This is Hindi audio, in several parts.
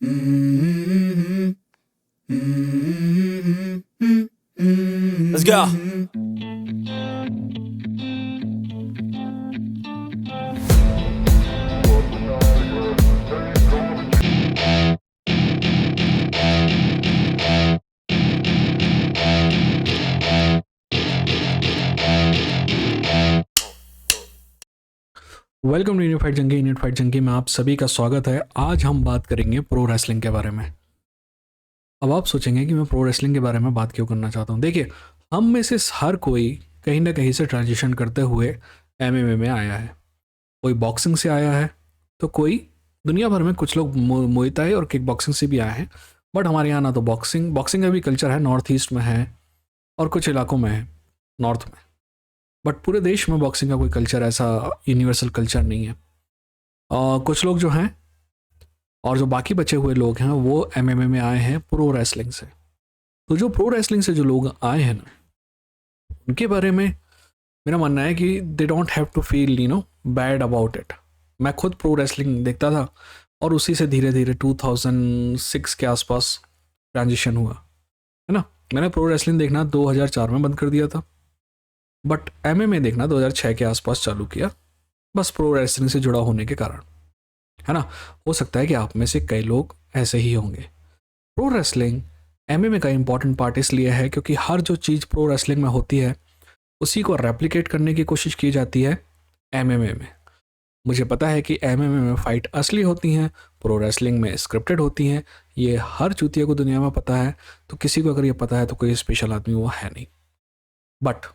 Let's go. Welcome to unit fight जंगी में आप सभी का स्वागत है। आज हम बात करेंगे प्रो रेसलिंग के बारे में। अब आप सोचेंगे कि मैं प्रो रेसलिंग के बारे में बात क्यों करना चाहता हूँ। देखिए, हम में से हर कोई कहीं ना कहीं से ट्रांजिशन करते हुए एमएमए में आया है। कोई बॉक्सिंग से आया है तो कोई दुनिया भर में कुछ लोग मुay थाई और किक बॉक्सिंग से भी आए हैं। बट हमारे यहाँ ना तो बॉक्सिंग का भी कल्चर है, नॉर्थ ईस्ट में है और कुछ इलाकों में है नॉर्थ में। बट पूरे देश में बॉक्सिंग का कोई कल्चर ऐसा यूनिवर्सल कल्चर नहीं है। कुछ लोग जो हैं और जो बाकी बचे हुए लोग हैं वो एमएमए में आए हैं प्रो रेसलिंग से। तो जो प्रो रेसलिंग से जो लोग आए हैं ना, उनके बारे में मेरा मानना है कि they don't have to feel bad about it. मैं खुद प्रो रेसलिंग देखता था और उसी से धीरे धीरे 2006 के आसपास ट्रांजिशन हुआ, है ना। मैंने प्रो रेसलिंग देखना 2004 में बंद कर दिया था, बट एमएमए देखना 2006 के आसपास चालू किया, बस प्रो रेसलिंग से जुड़ा होने के कारण, है ना। हो सकता है कि आप में से कई लोग ऐसे ही होंगे। प्रो रेसलिंग एमएमए का इंपॉर्टेंट पार्ट इसलिए है क्योंकि हर जो चीज़ प्रो रेसलिंग में होती है उसी को रेप्लिकेट करने की कोशिश की जाती है एमएमए में। मुझे पता है कि एमएमए में फाइट असली होती हैं, प्रो रेसलिंग में स्क्रिप्टेड होती हैं। ये हर चूतिया को दुनिया में पता है। तो किसी को अगर ये पता है तो कोई स्पेशल आदमी वो है नहीं। बट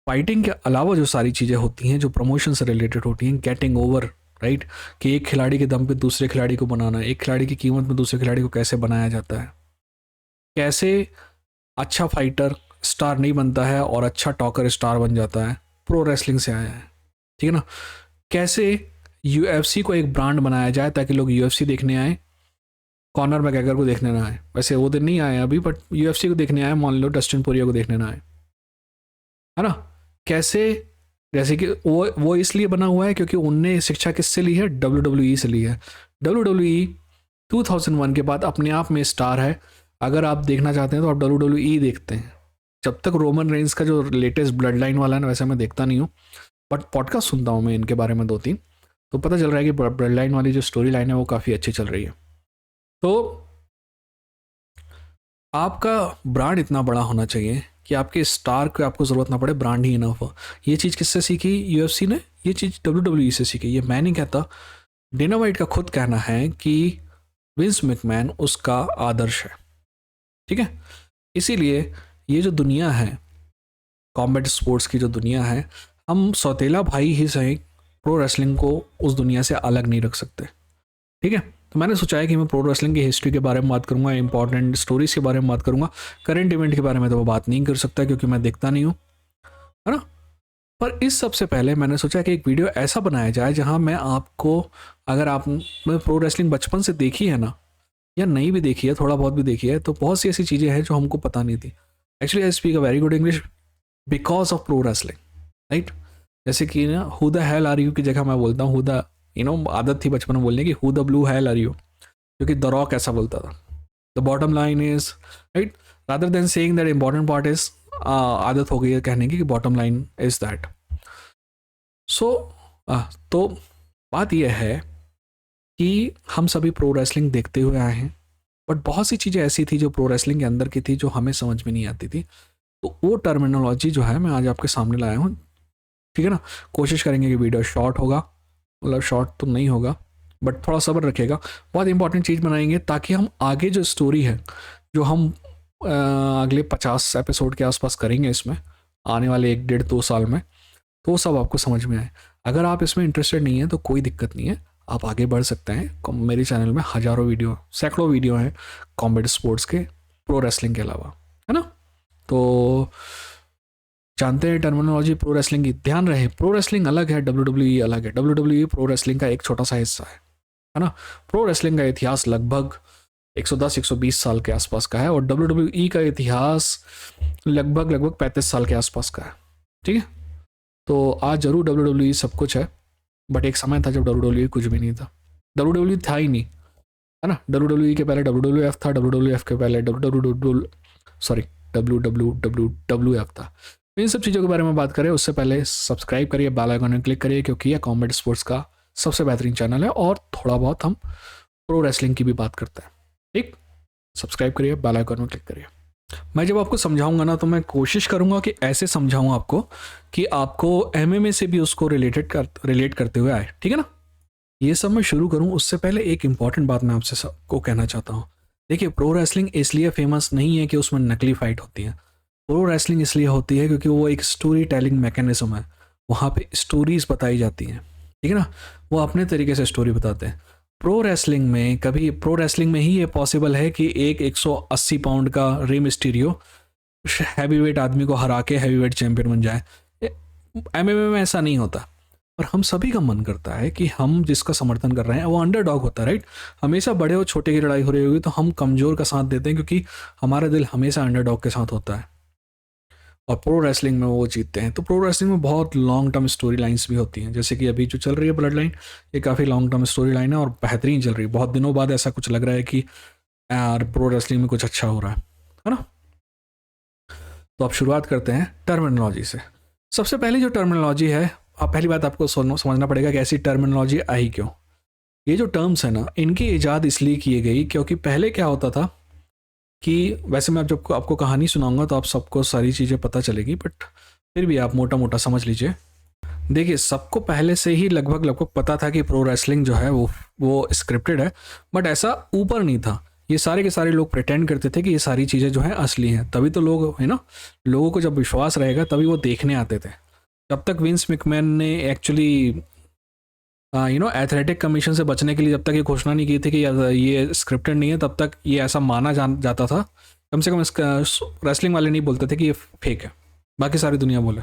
फाइटिंग के अलावा जो सारी चीज़ें होती हैं जो प्रमोशन से रिलेटेड होती हैं, गेटिंग ओवर, राइट, कि एक खिलाड़ी के दम पे दूसरे खिलाड़ी को बनाना, एक खिलाड़ी की कीमत में दूसरे खिलाड़ी को कैसे बनाया जाता है, कैसे अच्छा फाइटर स्टार नहीं बनता है और अच्छा टॉकर स्टार बन जाता है, प्रो रेसलिंग से आया है। ठीक है ना। कैसे यूएफसी को एक ब्रांड बनाया जाए ताकि लोग यूएफसी देखने आए, कॉनर मैकग्रेगर को देखने ना आए। वैसे वो दिन नहीं आए अभी, बट यूएफसी को देखने आए, मान लो डस्टिन पोरिया को देखने ना आए, है ना। कैसे, जैसे कि वो इसलिए बना हुआ है क्योंकि उनने शिक्षा किससे ली है, WWE से ली है। WWE 2001 के बाद अपने आप में स्टार है। अगर आप देखना चाहते हैं तो आप WWE देखते हैं। जब तक रोमन रेंस का जो लेटेस्ट ब्लड लाइन वाला है ना, वैसे मैं देखता नहीं हूँ, बट पॉडकास्ट सुनता हूँ मैं इनके बारे में 2-3, तो पता चल रहा है कि ब्लड लाइन वाली जो स्टोरी लाइन है वो काफ़ी अच्छी चल रही है। तो आपका ब्रांड इतना बड़ा होना चाहिए कि आपके स्टार को आपको ज़रूरत ना पड़े, ब्रांड ही इनफ हो। ये चीज़ किससे सीखी यूएफसी ने? ये चीज़ WWE से सीखी। ये मैं नहीं कहता, डेना वाइट का खुद कहना है कि विंस मैकमैन उसका आदर्श है। ठीक है। इसीलिए ये जो दुनिया है, कॉम्बैट स्पोर्ट्स की जो दुनिया है, हम सौतेला भाई ही सही प्रो रेसलिंग को उस दुनिया से अलग नहीं रख सकते। ठीक है। तो मैंने सोचा है कि मैं प्रो रेसलिंग की हिस्ट्री के बारे में बात करूंगा, इंपॉर्टेंट स्टोरीज के बारे में बात करूंगा। करंट इवेंट के बारे में तो मैं बात नहीं कर सकता क्योंकि मैं देखता नहीं हूँ, है ना। पर इस सबसे पहले मैंने सोचा कि एक वीडियो ऐसा बनाया जाए जहां मैं आपको, अगर आपने प्रो रेसलिंग बचपन से देखी है ना, या नहीं भी देखी है, थोड़ा बहुत भी देखी है, तो बहुत सी ऐसी चीज़ें हैं जो हमको पता नहीं थी। Actually I speak a very good English because of pro wrestling, right. जैसे कि ना, who the hell are you की जगह मैं बोलता हूँ हु द, आदत थी बचपन में बोलने की, who the blue hell are you, क्योंकि द रॉक ऐसा बोलता था। The bottom line is, right, rather than saying that important part is, आदत हो गई है कहने की कि bottom line is that. So तो बात यह है कि हम सभी प्रो रेसलिंग देखते हुए आए हैं, बट बहुत सी चीज़ें ऐसी थी जो प्रो रेसलिंग के अंदर की थी जो हमें समझ में नहीं आती थी। तो वो टर्मिनोलॉजी जो है मैं आज आपके सामने लाया हूँ। ठीक है ना। कोशिश करेंगे कि वीडियो शॉर्ट होगा, मतलब शॉर्ट तो नहीं होगा, बट थोड़ा सब्र रखिएगा। बहुत इंपॉर्टेंट चीज़ बनाएंगे ताकि हम आगे जो स्टोरी है, जो हम अगले 50 एपिसोड के आसपास करेंगे इसमें आने वाले 1-1.5-2 साल में, तो वो सब आपको समझ में आए। अगर आप इसमें इंटरेस्टेड नहीं है तो कोई दिक्कत नहीं है, आप आगे बढ़ सकते हैं। मेरे चैनल में हज़ारों वीडियो, सैकड़ों वीडियो हैं कॉम्बैट स्पोर्ट्स के, प्रो रेसलिंग के अलावा, है ना। तो जानते हैं टर्मिनोलॉजी प्रो रेसलिंग की। ध्यान रहे, प्रो रेसलिंग अलग है, WWE अलग है। WWE प्रो रेसलिंग का एक छोटा सा हिस्सा है ना। प्रो रेसलिंग का इतिहास लगभग 110-120 साल के आसपास का है और WWE का इतिहास लगभग 35 साल के आसपास का है। ठीक है। तो आज जरूर WWE सब कुछ है, बट एक समय था जब WWE कुछ भी नहीं था। WWE था ही नहीं। है ना। WWE के पहले WWF था, WWF के पहले WWF था। इन सब चीज़ों के बारे में बात करें उससे पहले सब्सक्राइब करिए, बेल आइकन में क्लिक करिए, क्योंकि यह कॉमेडी स्पोर्ट्स का सबसे बेहतरीन चैनल है और थोड़ा बहुत हम प्रो रेसलिंग की भी बात करते हैं। ठीक, सब्सक्राइब करिए, बेल आइकन में क्लिक करिए। मैं जब आपको समझाऊंगा ना तो मैं कोशिश करूंगा कि ऐसे समझाऊं आपको कि आपको MMA से भी उसको रिलेट करते हुए आए, ठीक है ना। ये सब मैं शुरू करूं उससे पहले एक इंपॉर्टेंट बात मैं आपसे सबको कहना चाहता हूं। देखिए, प्रो रेसलिंग इसलिए फेमस नहीं है कि उसमें नकली फाइट होती है। प्रो रेसलिंग इसलिए होती है क्योंकि वो एक स्टोरी टेलिंग मैकेनिज्म है। वहाँ पे स्टोरीज बताई जाती हैं, ठीक है ना। वो अपने तरीके से स्टोरी बताते हैं। प्रो रेसलिंग में ही ये पॉसिबल है कि एक 180 पाउंड का रे मिस्टीरियो हैवीवेट आदमी को हरा के हैवीवेट चैंपियन बन जाए। MMA में ऐसा नहीं होता। और हम सभी का मन करता है कि हम जिसका समर्थन कर रहे हैं वो अंडरडॉग होता है, राइट। हमेशा बड़े और छोटे की लड़ाई हो रही होगी तो हम कमज़ोर का साथ देते हैं, क्योंकि हमारा दिल हमेशा अंडरडॉग के साथ होता है। और प्रो रेसलिंग में वो जीतते हैं। तो प्रो रेसलिंग में बहुत लॉन्ग टर्म स्टोरी लाइन्स भी होती हैं, जैसे कि अभी जो चल रही है ब्लड लाइन, ये काफ़ी लॉन्ग टर्म स्टोरी लाइन है और बेहतरीन चल रही है। बहुत दिनों बाद ऐसा कुछ लग रहा है कि यार प्रो रेसलिंग में कुछ अच्छा हो रहा है ना। तो अब शुरुआत करते हैं टर्मिनोलॉजी से। सबसे पहली जो टर्मिनोलॉजी है, पहली बात आपको समझना पड़ेगा कि ऐसी टर्मिनोलॉजी आई क्यों। ये जो टर्म्स है ना, इनकी ईजाद इसलिए की गई क्योंकि पहले क्या होता था कि वैसे मैं जब आपको कहानी सुनाऊंगा तो आप सबको सारी चीज़ें पता चलेगी, बट फिर भी आप मोटा मोटा समझ लीजिए। देखिए, सबको पहले से ही लगभग लगभग पता था कि प्रो रेसलिंग जो है वो स्क्रिप्टेड है, बट ऐसा ऊपर नहीं था। ये सारे के सारे लोग प्रिटेंड करते थे कि ये सारी चीज़ें जो हैं असली हैं, तभी तो लोग, है ना, लोगों को जब विश्वास रहेगा तभी वो देखने आते थे। जब तक विंस मैकमैन ने एक्चुअली एथलेटिक कमीशन से बचने के लिए जब तक ये घोषणा नहीं की थी कि ये स्क्रिप्टेड नहीं है, तब तक ये ऐसा माना जाता था। कम से कम इसका रेसलिंग वाले नहीं बोलते थे कि ये फेक है, बाकी सारी दुनिया बोले।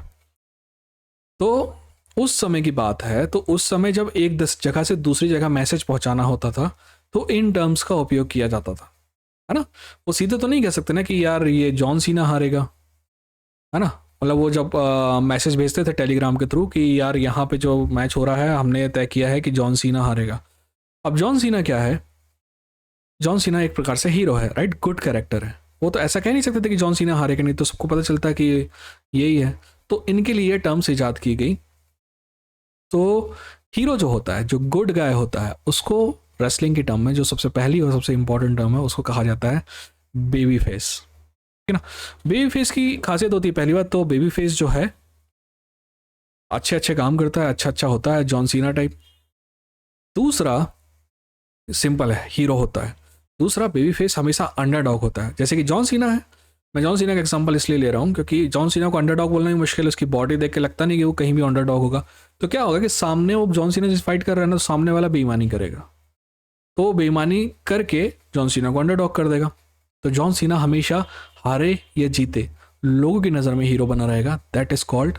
तो उस समय की बात है, तो उस समय जब एक जगह से दूसरी जगह मैसेज पहुंचाना होता था तो इन टर्म्स का उपयोग किया जाता था, है ना। वो सीधे तो नहीं कह सकते ना कि यार ये जॉन सीना हारेगा, है ना। मतलब वो जब मैसेज भेजते थे टेलीग्राम के थ्रू कि यार यहाँ पे जो मैच हो रहा है हमने तय किया है कि जॉन सीना हारेगा। अब जॉन सीना क्या है? जॉन सीना एक प्रकार से हीरो है, राइट, गुड कैरेक्टर है। वो तो ऐसा कह नहीं सकते थे कि जॉन सीना हारेगा, नहीं तो सबको पता चलता है कि यही है। तो इनके लिए टर्म्स ईजाद की गई। तो हीरो जो होता है, जो गुड गाय होता है, उसको रेसलिंग की टर्म में जो सबसे पहली और सबसे इंपॉर्टेंट टर्म है उसको कहा जाता है बेबी फेस, है ना। बेबी फेस की खासियत होती है, पहली बात तो बेबी फेस जो है अच्छे अच्छे काम करता है, अच्छा अच्छा होता है, जॉन सीना टाइप। दूसरा सिंपल है, हीरो होता है। दूसरा बेबी फेस हमेशा अंडरडॉग होता है, जैसे कि जॉन सीना है। मैं जॉन सीना का एग्जांपल इसलिए ले रहा हूँ क्योंकि जॉन सीना को अंडरडॉग बोलना ही मुश्किल है, उसकी बॉडी देख के लगता नहीं कि वो कहीं भी अंडरडॉग होगा। तो क्या होगा कि सामने वो जॉन सीना जिस फाइट कर रहा है ना, तो सामने वाला बेईमानी करेगा, तो बेईमानी करके जॉन सीना को अंडरडॉग कर देगा। तो जॉन सीना हमेशा हारे या जीते लोगों की नज़र में हीरो बना रहेगा। That is called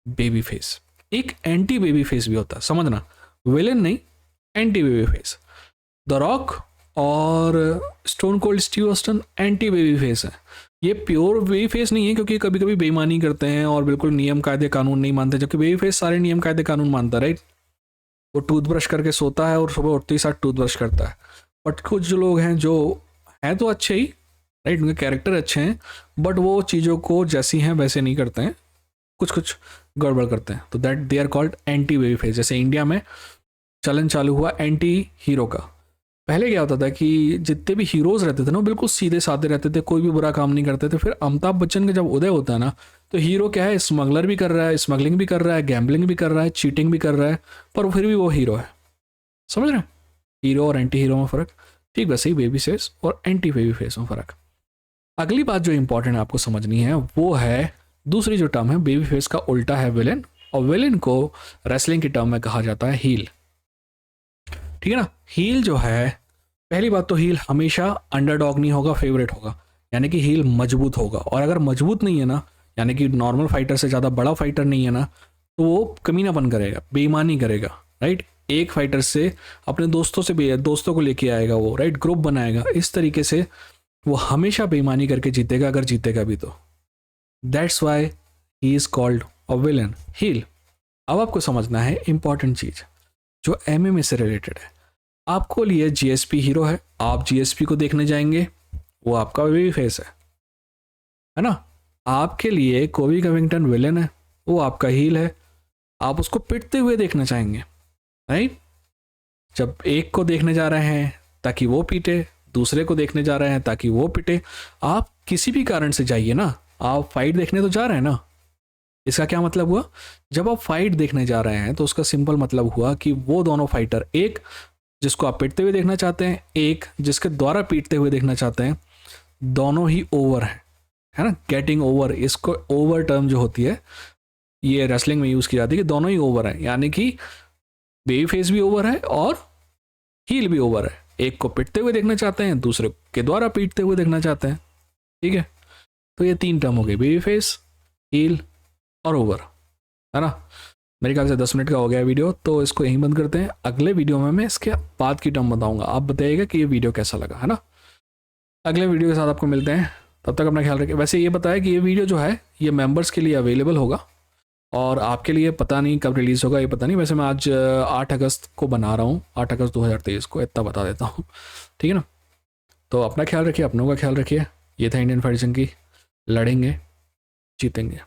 baby face. एक एंटी बेबी फेस भी होता है, समझना, विलेन नहीं, anti baby face. The rock और stone cold Steve Austin anti baby face है। ये प्योर बेबी फेस नहीं है क्योंकि कभी कभी बेईमानी करते हैं और बिल्कुल नियम कायदे कानून नहीं मानते, जबकि बेबी फेस सारे नियम कायदे कानून मानता है, राइट। वो टूथब्रश करके सोता है और सुबह उठते ही साथ टूथब्रश करता है। बट कुछ जो लोग हैं जो हैं तो अच्छे ही, राइट, उनके कैरेक्टर अच्छे हैं, बट वो चीज़ों को जैसी हैं वैसे नहीं करते हैं, कुछ कुछ गड़बड़ करते हैं। तो that they are called anti baby face. जैसे इंडिया में चलन चालू हुआ एंटी हीरो का। पहले क्या होता था कि जितने भी हीरोज रहते थे ना, बिल्कुल सीधे साधे रहते थे, कोई भी बुरा काम नहीं करते थे। फिर अमिताभ बच्चन का जब उदय होता है ना, तो हीरो क्या है, स्मगलर भी कर रहा है, स्मगलिंग भी कर रहा है, गैम्बलिंग भी कर रहा है, चीटिंग भी कर रहा है, पर फिर भी वो हीरो है। समझ रहे हैं हीरो और एंटी हीरो में फ़र्क? ठीक वैसे ही बेबी फेस और एंटी बेबी फेस में फ़र्क। अगली बात जो इंपॉर्टेंट आपको समझनी है वो है दूसरी जो टर्म है, बेबी फेस का उल्टा है विलेन, और विलेन को रेसलिंग की टर्म में कहा जाता है हील, ठीक है ना। हील जो है, पहली बात तो हील हमेशा अंडरडॉग नहीं होगा, फेवरेट होगा, यानी कि हील मजबूत होगा। और अगर मजबूत नहीं है ना, यानी कि नॉर्मल फाइटर से ज़्यादा बड़ा फाइटर नहीं है ना, तो वो कमीनापन करेगा, बेईमानी करेगा, राइट। एक फाइटर से अपने दोस्तों से दोस्तों को लेके आएगा वो, राइट, ग्रुप बनाएगा, इस तरीके से वो हमेशा बेईमानी करके जीतेगा, अगर जीतेगा भी तो। That's why he is called a villain, heel. अब आपको समझना है इंपॉर्टेंट चीज जो MMA से रिलेटेड है। आपको लिए जीएसपी हीरो है, आप जीएसपी को देखने जाएंगे, वो आपका बेबी फेस है ना। आपके लिए कोबी कविंगटन विलेन है, वो आपका हील है, आप उसको पिटते हुए देखना चाहेंगे, राइट। जब एक को देखने जा रहे हैं ताकि वो पीटे, दूसरे को देखने जा रहे हैं ताकि वो पिटे, आप किसी भी कारण से जाइए ना, आप फाइट देखने तो जा रहे हैं ना। इसका क्या मतलब हुआ, जब आप फाइट देखने जा रहे हैं तो उसका सिंपल मतलब हुआ कि वो दोनों फाइटर, एक जिसको आप पीटते हुए देखना चाहते हैं, एक जिसके द्वारा पीटते हुए देखना चाहते हैं, दोनों ही ओवर है ना। गेटिंग ओवर, इसको ओवर टर्म जो होती है ये रेसलिंग में यूज़ की जाती है कि दोनों ही ओवर है, यानी कि बेबी फेस भी ओवर है और हील भी ओवर है। एक को पीटते हुए देखना चाहते हैं, दूसरे के द्वारा पीटते हुए देखना चाहते हैं, ठीक है। तो ये 3 टर्म हो गए, बेबी फेस, हील और ओवर, है ना। मेरे ख्याल से 10 मिनट का हो गया वीडियो, तो इसको यहीं बंद करते हैं। अगले वीडियो में मैं इसके बाद की टर्म बताऊंगा, आप बताइएगा कि ये वीडियो कैसा लगा, है ना। अगले वीडियो के साथ आपको मिलते हैं, तब तक अपना ख्याल रखिए। वैसे ये बताया कि ये वीडियो जो है ये मेंबर्स के लिए अवेलेबल होगा, और आपके लिए पता नहीं कब रिलीज़ होगा, ये पता नहीं। वैसे मैं आज 8 अगस्त को बना रहा हूँ, 8 अगस्त 2023 को, इतना बता देता हूँ, ठीक है ना। तो अपना ख्याल रखिए, अपनों का ख्याल रखिए। ये था इंडियन फाइट जंकी, लड़ेंगे जीतेंगे।